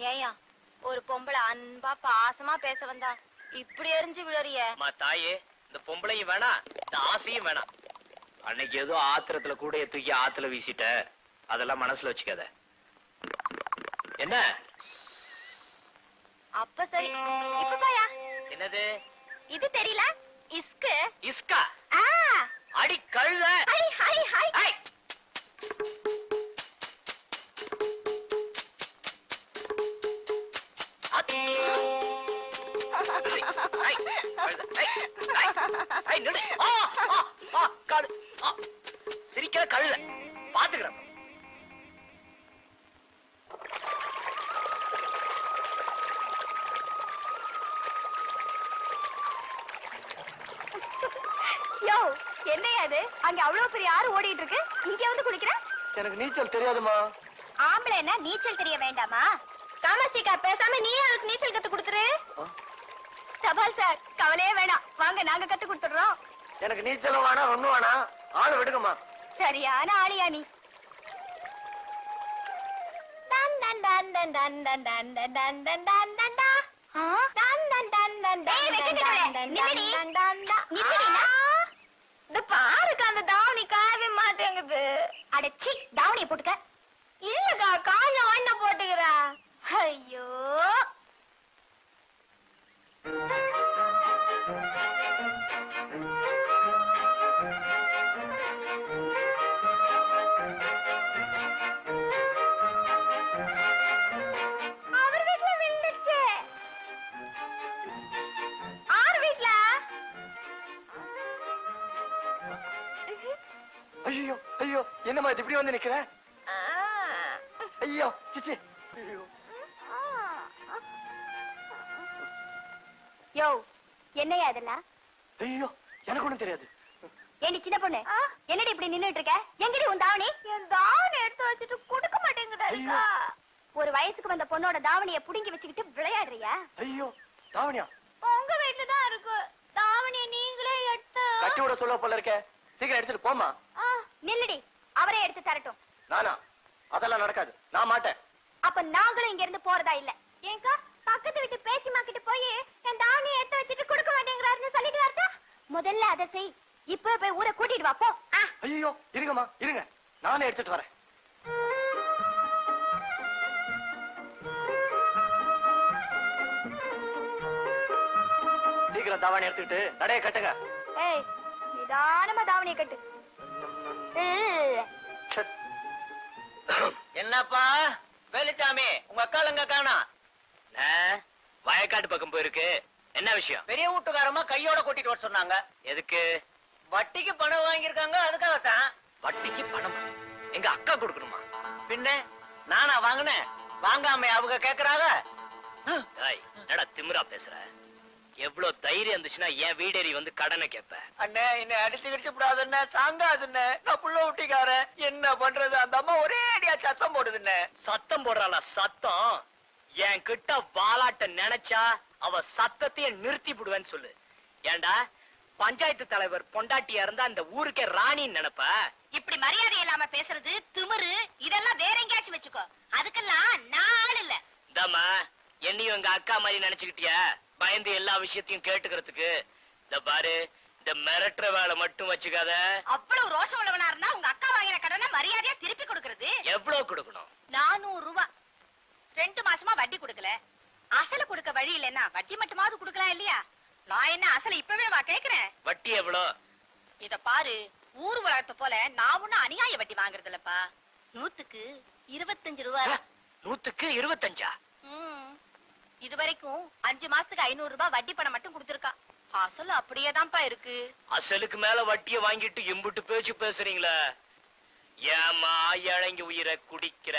ஏயா ஒரு பொம்பளை அன்பா பாசமா பேச வந்தா இப்படி எரிஞ்சு விழறிய தாயே, இந்த பொம்பளையும் வேணாம், இந்த ஆசையும் வேணாம். அன்னைக்கு ஏதோ ஆத்திரத்துல கூட தூக்கி ஆத்துல வீசிட்ட, அதெல்லாம் மனசுல வச்சுக்காத. என்ன அப்ப சரி. இப்ப பாயா என்னது இது தெரியல? இஸ்கு இஸ்கா அடி கழுத. ஹை ஹை ஹை சிரிக்கிற கழுத பாத்துக்கிறேன். யோ என்னையா அது? அங்க அவ்வளவு பெரிய ஆறு ஓடிட்டு இருக்கு, இங்க வந்து குளிக்கிற? எனக்கு நீச்சல் தெரியாதுமா. ஆம்பளை என்ன நீச்சல் தெரிய வேண்டாமா? காமாட்சிக்கா பேசாம நீ அவளுக்கு நீச்சல் கத்து கொடுத்துரு. தபால் சார் கவலையே வேணாம், வாங்க நாங்க கத்து கொடுத்துடுறோம். எனக்கு நீச்சலும் வேணாம், ஒண்ணும் வேணாம், ஆளு விடுங்கம்மா. சரியான ஆளியா நீ. பாருக்கா அந்த தாவணி காயவே மாட்டேங்குது. அடச்சி தாவணியை போட்டுக்க. இல்லக்கா காஞ்ச வாண்ண போட்டுக்கிறா. ஐயோ அவர் வீட்டுல விழுந்துச்சு. ஆறு வீட்டுல. ஐயோ ஐயோ, என்னம்மா இது இப்படி வந்து நிக்கிற? ஐயோ சிச்சி. யோ என்னையா இதெல்லாம்? ஐயோ எனக்கு ஒண்ணும் தெரியாது. ஏண்டி சின்ன பொண்ணு, என்னடி இப்படி நின்னுட்டு இருக்க? எங்கடி உன் தாவணி? என் தாவணி எடுத்து வச்சுட்டு கொடுக்க மாட்டேங்கிறாருக்கா. ஒரு வயசுக்கு வந்த பொண்ணோட தாவணியை புடுங்கி வச்சுக்கிட்டு விளையாடுறியா? ஐயோ தாவணியா? உங்க வீட்டுல தான் இருக்கு. தாவணியை நீங்களே எடுத்து கட்டி விட சொல்ல போல இருக்க, சீக்கிரம் எடுத்துட்டு போமா. நில்லுடி, அவரே எடுத்து தரட்டும். நானா? அதெல்லாம் நடக்காது, நான் மாட்டேன். அப்ப நாங்களும் இங்க இருந்து போறதா இல்ல. ஏங்கா பக்கத்து வீட்டு பேச்சிமா கிட்ட போய் என் தாவணியை எடுத்து வச்சுட்டு கொடுக்க மாட்டேங்கிறாருன்னு சொல்லிட்டு வரதா? முதல்ல அதை செய். இப்ப போய் ஊரை கூட்டிட்டு வா போ. ஐயோ இருங்கம்மா இருங்க, நானே எடுத்துட்டு வரேன். சீக்கிரம் தாவணி எடுத்துக்கிட்டு நடைய கட்டுங்க. ஏய் நிதானமா தாவணியை கட்டு. என்னப்பா வேலுச்சாமி, உங்க அக்காலங்க காணா? வயக்காட்டு பக்கம் போயிருக்கு. என்ன விஷயம்? பெரிய வீட்டுக்காரமா கையோட கூட்டிட்டு வர சொன்னாங்க. எதுக்கு? வட்டிக்கு பணம் வாங்கியிருக்காங்க, அதுக்காகத்தான். வட்டிக்கு பணம் எங்க அக்கா கொடுக்கணுமா? பின்ன நானா வாங்கினேன், வாங்காம அவங்க கேக்குறாங்க. என்னடா திமிரா பேசுற? எவ்வளவு தைரியம் இருந்துச்சுன்னா என் வீடேறி வந்து கடனை கேப்ப? அண்ணே என்ன அடிச்சு கிடிச்சு விடாதுன்னு சாங்காதுன்னு, நான் புள்ள ஊட்டிக்காரன், என்ன பண்றது? அந்த அம்மா ஒரே அடியா சத்தம் போடுதுன்னு. சத்தம் போடுறாளா? சத்தம் என் கிட்ட வாலாட்ட நினைச்சா அவ சத்தத்தையே நிறுத்தி விடுவேன்னு சொல்லு. ஏண்டா பஞ்சாயத்து தலைவர் பொண்டாட்டியா இருந்தா அந்த ஊருக்கே ராணின்னு நினைப்ப? இப்படி மரியாதை இல்லாம பேசுறது திமிரு. இதெல்லாம் வேற எங்கேயாச்சும் வச்சுக்கோ, அதுக்கெல்லாம் நான் ஆள் இல்ல. இந்தாமா என்னையும் எங்க அக்கா மாதிரி நினைச்சுக்கிட்டியா? பயந்து எல்லா விஷயத்தையும் கேட்டுக்கிறதுக்கு. இந்த பாரு, இந்த மிரட்டுற வேலை மட்டும் வச்சுக்காத. அவ்வளவு ரோஷம் உள்ளவனா இருந்தா உங்க அக்கா வாங்கின கடனை மரியாதையா திருப்பி கொடுக்கறது. எவ்வளவு கொடுக்கணும்? 400 ரூபாய். 2 மாசமா வட்டி கொடுக்கல. அசல கொடுக்க வழி இல்லைன்னா வட்டி மட்டுமாவது கொடுக்கலாம் இல்லையா? நான் என்ன அசல இப்பவே வா கேக்குறேன். வட்டி எவ்வளவு? இத பாரு, ஊர் உலகத்தை போல நான் ஒண்ணு அநியாய வட்டி வாங்குறது இல்லப்பா. 100க்கு 25 ரூபாய். 100க்கு 25? இது வரைக்கும் 5 மாசத்துக்கு 500 ரூபாய் வட்டி பணம் மட்டும் கொடுத்திருக்கா. அசல் அப்படியேதான்ப்பா இருக்கு. அசலுக்கு மேல வட்டிய வாங்கிட்டு இம்புட்டு பேச்சு பேசுறீங்களா? ஏமா இறங்கி உயிரை குடிக்கிற?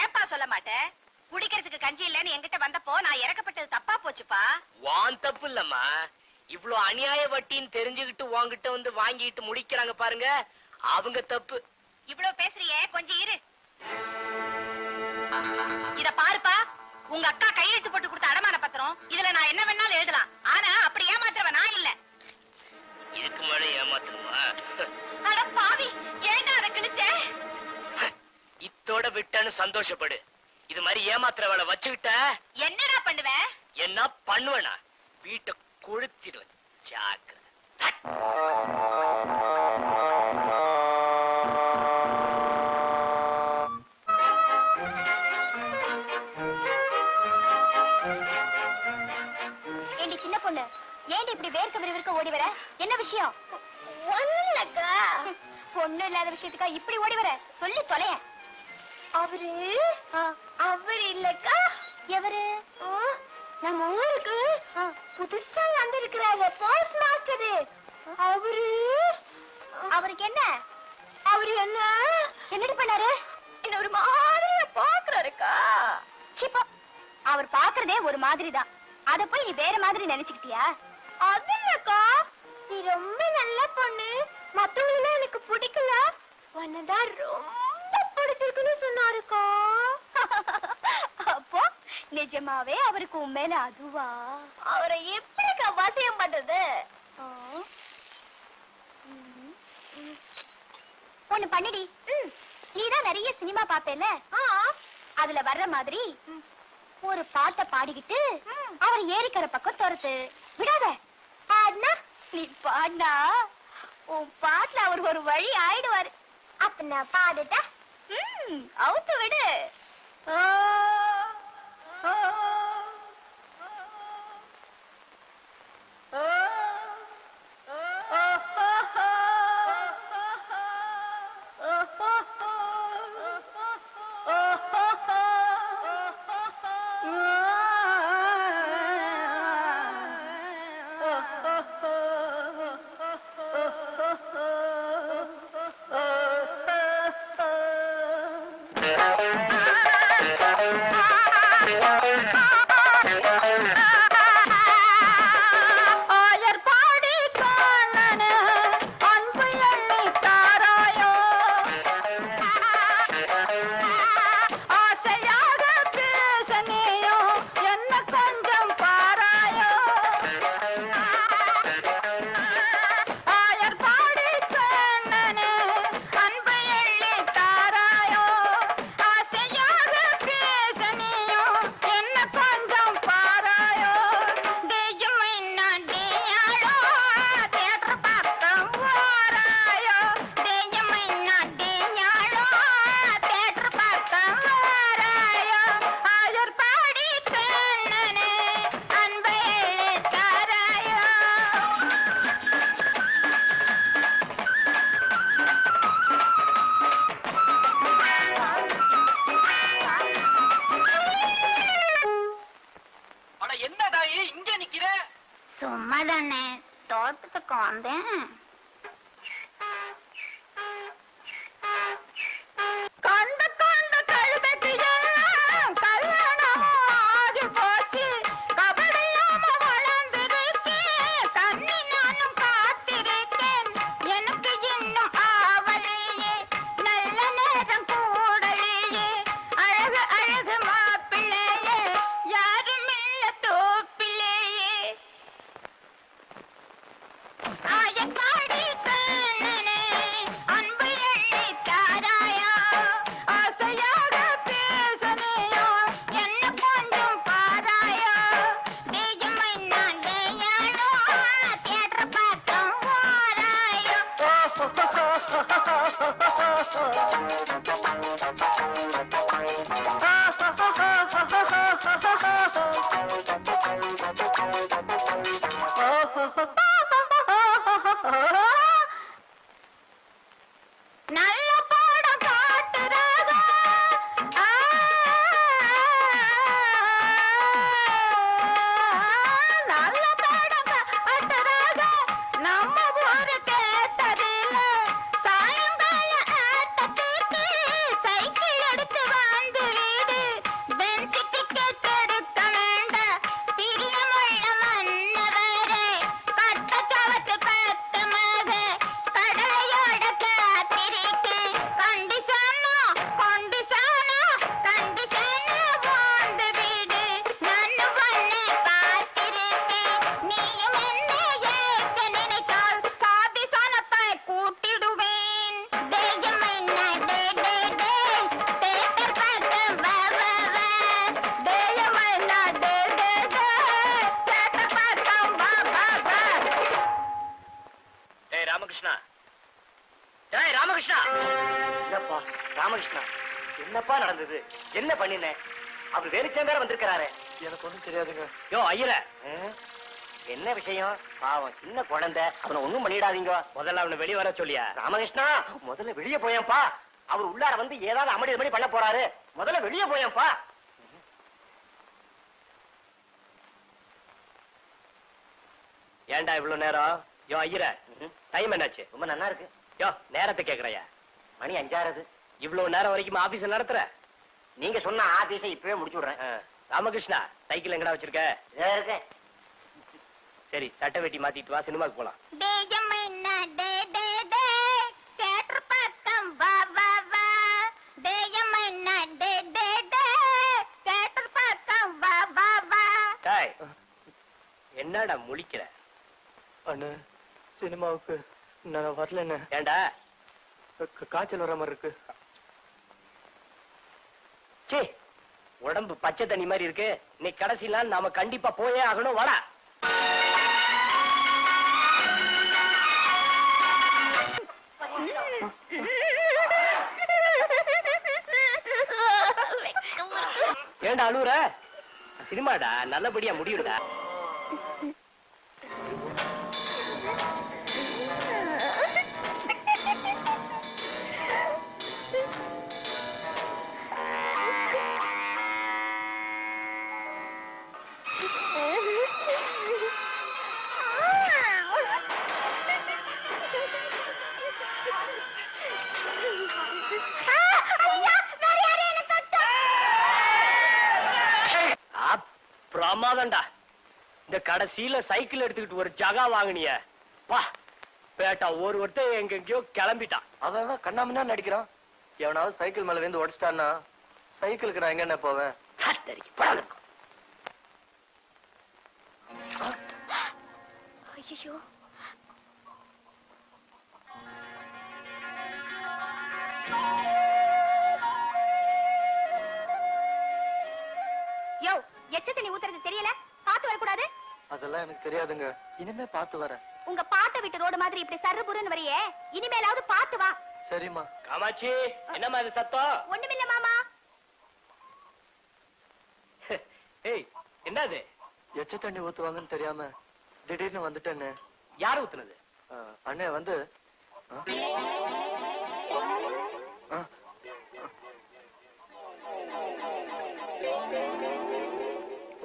ஏப்பா சொல்ல மாட்டேன்? குடிக்கிறதுக்கு கஞ்சி இல்லன்னு என்கிட்ட வந்தப்போ நான் இறக்கப்பட்டது தப்பா போச்சுப்பா. வான் தப்பு இல்லம்மா, இவ்ளோ அநியாய வட்டின்னு தெரிஞ்சுக்கிட்டு உன்கிட்ட வந்து வாங்கிட்டு முடிக்கிறாங்க பாருங்க, அவங்க தப்பு. இவ்வளவு பேசுறியே, கொஞ்சம் இரு. இத பாருப்பா, உங்க அக்கா கையெழுத்து போட்டு கொடுத்த அடமான பத்திரம். இதுல நான் என்ன வேணாலும் எழுதலாம், ஆனா அப்படி ஏமாத்துறவ நான் இல்ல. இதுக்கு மேல ஏமாத்தணுமா? அட பாவி, ஏண்டா அத கிழிச்சே? இத்தோட விட்டன்னு சந்தோஷப்படு. இது மாதிரி ஏமாத்துற வேலை வச்சுக்கிட்ட என்னடா பண்ணுவ? என்ன பண்ணுவேனா? வீட்டை கொளுத்திடுவேன். ஜாக்கிரதை. ஏண்டி சின்ன பொண்ணு, ஏண்டி இப்படி வேர்க்க விறுவிறுக்க ஓடி வர? என்ன விஷயம்? ஒண்ணுலக்கா. பொண்ணு இல்லாத விஷயத்துக்கா இப்படி ஓடி வர? சொல்லி தொலைய. அவரு இல்லக்கா. எவரு? நம்ம ஊருக்கு புதுசா வந்திருக்கிறாரு போஸ்ட் மாஸ்டர். அவருக்கு என்ன? அவரு என்ன என்னடி பண்ணாரு? என்ன ஒரு மாதிரியா பாக்குறாருக்கா. சிப்பா, அவர் பாக்குறதே ஒரு மாதிரி தான். அத போய் நீ வேற மாதிரி நினைச்சுக்கிட்டியா? அது இல்லக்கா, நீ ரொம்ப நல்ல பொண்ணு, மத்தவங்கள எனக்கு பிடிக்கல, உன்னதான் ரொம்ப பிடிச்சிருக்குன்னு சொன்னாருக்கா. அப்போ நிஜமாவே அவருக்கு உண்மையில அதுவா? அவரை எப்படிக்கா வசியம் பண்றது? ஒண்ணு பண்ணிடி. நீதான் நிறைய சினிமா பாப்பேல, அதுல வர்ற மாதிரி ஒரு பாட்டை பாடிக்கிட்டு அவர் ஏரிக்கரை பக்கம் துரத்து விடாத. பாடினா நீ பாடினா உன் பாட்டுல அவர் ஒரு வழி ஆயிடுவாரு. அப்ப நான் பாடுட்டா? அவுத்து விடு. சும்மா தானே தோட்டத்துக்கு வந்தேன். கண்ட கண்ட கழுதைக்கு எல்லாம் கல்யாணம் ஆகி போச்சு. கபடியாம வளர்ந்திருக்கேன், கண்ணி நானும் காத்திருக்கேன். எனக்கு இன்னும் ஆவலையே, நல்ல நேரம் கூடலையே. அழகு அழகு மாப்பிள்ளையே, யாரும் இல்ல தோப்பிலேயே. ஆயக்கா என்னப்பா நடந்தது? என்ன பண்ணின? அவர் வேலுச்சாமி வேற வந்திருக்கிறாரு. எனக்கு ஒண்ணும் தெரியாதுங்க. யோ ஐயர, என்ன விஷயம்? பாவம் சின்ன குழந்தை, அவனை ஒண்ணும் பண்ணிடாதீங்க. முதல்ல அவனை வெளியே வர சொல்லியா? ராமகிருஷ்ணா, முதல்ல வெளியே போயேன்ப்பா. அவர் உள்ளார வந்து ஏதாவது அமளி பண்ண போறாரு. முதல்ல வெளியே போயேன்ப்பா. ஏன்டா இவ்வளவு நேரம்? யோ ஐயர, டைம் என்னாச்சு? ரொம்ப நல்லா இருக்கு. யோ நேரத்தை கேக்குறையா? மணி 5 இவ்வளவு நேரம் வரைக்கும் ஆபீஸ் நடத்துற? நீங்க சொன்ன ஆபீஸை இப்பவே முடிச்சு விடுறேன். ராமகிருஷ்ணா, சைக்கிள் எங்கடா வச்சிருக்க? இருக்க. சரி, சட்டை வெட்டி மாத்திட்டு வா, சினிமாக்கு போலாம். என்னடா முழிக்கிற? அண்ணே, சினிமாவுக்கு நான் வரலண்ணே. ஏண்டா? காய்ச்சல் வர மாதிரி இருக்கு. சே, உடம்பு பச்சை தண்ணி மாதிரி இருக்கு. நீ கடைசியில நாம கண்டிப்பா போயே ஆகணும். வாடா. ஏண்டா அழுவுற? சினிமாடா, நல்லபடியா முடியுடா. பிரமாதம்டா. இந்த கடைசியில சைக்கிள் எடுத்துக்கிட்டு ஒரு ஜகா வாங்கினிய வா பேட்டா. ஒருத்தர் எங்கெங்கயோ கிளம்பிட்டான். அதான் கண்ணாமண்ணா நடிக்கிறான். எவனாவது சைக்கிள் மேல இருந்து உடச்சிட்டான்னா சைக்கிளுக்கு நான் எங்க என்ன போவேன்? ஐயோ, யோ, எச்ச தண்ணி ஊத்துறது தெரியல? பாத்து வரக்கூடாது? அதெல்லாம் எனக்கு தெரியாதுங்க. இனிமே பார்த்து வரேன். உங்க பாட்டை விட்டு ரோடு மாதிரி இப்படி சர்ருபுருன்னு வரையே, இனிமேலாவது பாத்து வா. சரிம்மா. காமாட்சி, என்னம்மா இது சத்தம்? ஒண்ணுமில்ல மாமா. ஏய், என்னது? எச்ச தண்ணி ஊத்துவாங்கன்னு தெரியாம திடீர்னு வந்துட்டேன்னு. யார் ஊத்துனது? அண்ணே வந்து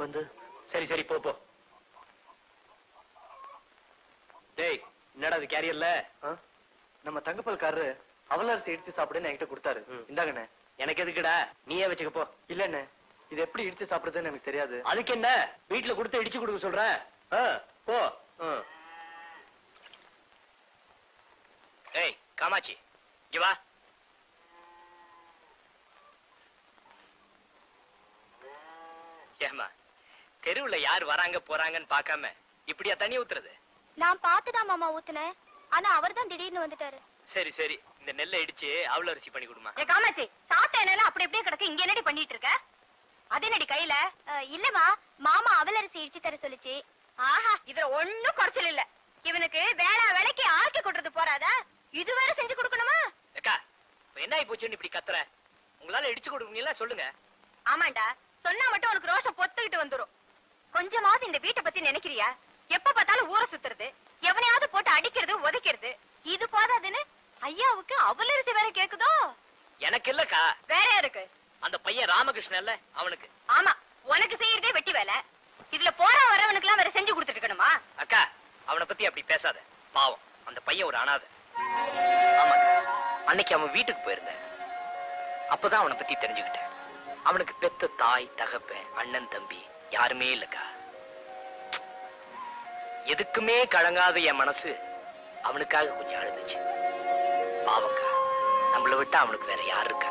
வந்து சரி சரி, போ போ. டேய், என்னடா அது கேரியர்ல? நம்ம தங்கப்பால்காரரு அவலரசி இடிச்சு சாப்பிடுன்னு என்கிட்ட கொடுத்தாரு. இந்தாங்கண்ணே. எனக்கு எதுக்குடா? நீயே வச்சுக்க போ. இல்லண்ணே, இது எப்படி இடிச்சு சாப்பிடுறதுன்னு எனக்கு தெரியாது. அதுக்கு என்ன, வீட்டுல கொடுத்து இடிச்சு கொடுக்க சொல்றேன். போ. ஏய் காமாட்சி, இங்க வா. ஏமா, தெருவுல யார் வராங்க போறாங்கன்னு பாக்காம இப்படியா தண்ணி ஊத்துறது? நான் பாத்துதான் மாமா ஊத்துனேன். ஆனா அவர் தான் திடீர்னு வந்துட்டாரு. சரி சரி, இந்த நெல்லை இடிச்சு அவள அரிசி பண்ணி கொடுமா. ஏ காமாட்சி, சாப்பிட்ட எண்ணெயில அப்படி அப்படியே கிடக்கு. இங்க என்னடி பண்ணிட்டு இருக்க? அது என்னடி கையில? இல்லமா, மாமா அவலரிசி இடிச்சு தர சொல்லிச்சு. ஆஹா, இதுல ஒண்ணும் குறைச்சல் இல்ல. இவனுக்கு வேலைக்கு ஆக்கி கொட்டுறது போறாதா, இது வேற செஞ்சு கொடுக்கணுமா? அக்கா, என்ன ஆயி போச்சுன்னு இப்படி கத்துற? உங்களால இடிச்சு கொடுக்கீங்களா சொல்லுங்க. ஆமாண்டா, சொன்னா மட்டும் உனக்கு ரோஷம் பொத்துக்கிட்டு வந்துரும். கொஞ்சமாவது இந்த வீட்டை பத்தி நினைக்கிறியா? எப்ப பார்த்தாலும் ஊரை சுத்துறது, எவனையாவது போட்டு அடிக்கிறது, உதைக்கிறது. இது போதாதுன்னு ஐயாவுக்கு அவலரிசி வேற கேக்குதோ? எனக்கு இல்லக்கா, வேற இருக்கு. அந்த பையன் ராமகிருஷ்ணன் இல்ல, அவனுக்கு. ஆமா, உனக்கு செய்யறதே வெட்டி வேலை. இதுல போற வரவனுக்கு எல்லாம் வேற செஞ்சு கொடுத்துட்டு இருக்கணுமா? அக்கா, அவனை பத்தி அப்படி பேசாத. பாவம், அந்த பையன் ஒரு அனாதை. ஆமாக்கா, அன்னைக்கு அவன் வீட்டுக்கு போயிருந்தேன். அப்பதான் அவனை பத்தி தெரிஞ்சுக்கிட்டேன். அவனுக்கு பெத்த தாய், தகப்பன், அண்ணன், தம்பி யாருமே இல்லக்கா. எதுக்குமே கலங்காத என் மனசு அவனுக்காக கொஞ்சம் அழுதுச்சு. பாவக்கா, நம்மளை விட்டா அவனுக்கு வேற யாரு இருக்கா?